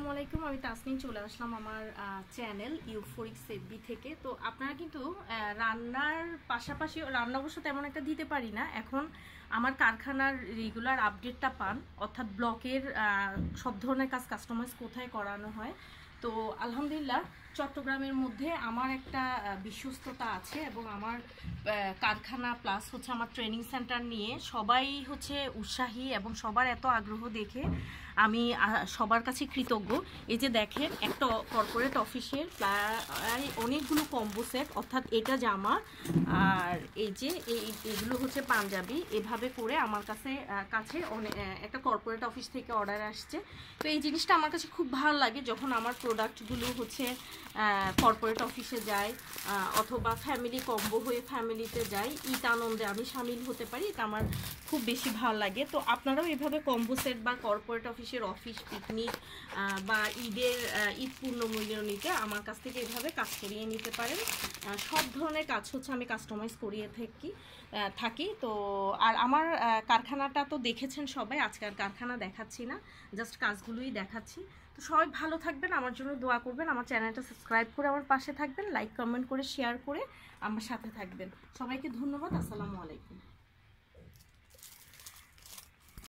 আসসালামু আলাইকুম, আমি তাসনিম চলে আসলাম আমার চ্যানেল ইউফোরিক সেফবি থেকে। তো আপনারা কিন্তু রান্নার পাশাপাশি রান্না অবশ্য তেমন একটা দিতে পারি না, এখন আমার কারখানার রেগুলার আপডেটটা পান, অর্থাৎ ব্লকের সব ধরনের কাজ কাস্টমাইজ কোথায় করানো হয়। তো আলহামদুলিল্লাহ চট্টগ্রামের মধ্যে আমার একটা বিশ্বস্ততা আছে এবং আমার কারখানা প্লাস হচ্ছে আমার ট্রেনিং সেন্টার নিয়ে সবাই হচ্ছে উৎসাহী এবং সবার এত আগ্রহ দেখে আমি সবার কাছে কৃতজ্ঞ। এই যে দেখেন, একটা কর্পোরেট অফিসের প্রায় অনেকগুলো কম্বো সেট, অর্থাৎ এটা জামা আর এই যে এগুলো হচ্ছে পাঞ্জাবি, এভাবে করে আমার কাছে একটা কর্পোরেট অফিস থেকে অর্ডার আসছে। তো এই জিনিসটা আমার কাছে খুব ভালো লাগে যখন আমার প্রোডাক্টগুলো হচ্ছে কর্পোরেট অফিসে যায় অথবা ফ্যামিলি কম্বো হয়ে ফ্যামিলিতে যাই, ঈদ আনন্দে আমি সামিল হতে পারি, এটা আমার খুব বেশি ভালো লাগে। তো আপনারাও এভাবে কম্বো সেট বা কর্পোরেট অফিস পিকনিক বা ঈদ পূর্ণ মূল্যনিতে আমার কাছ থেকে এভাবে কাজ করিয়ে নিতে পারেন। সব ধরনের কাজ হচ্ছে আমি কাস্টমাইজ করিয়ে থাকি। তো আর আমার কারখানাটা তো দেখেছেন সবাই, আজকে আর কারখানা দেখাচ্ছি না, জাস্ট কাজগুলোই দেখাচ্ছি। তো সবাই ভালো থাকবেন, আমার জন্য দোয়া করবেন, আমার চ্যানেলটা সাবস্ক্রাইব করে আমার পাশে থাকবেন, লাইক কমেন্ট করে শেয়ার করে আমার সাথে থাকবেন। সবাইকে ধন্যবাদ। আসসালামু আলাইকুম।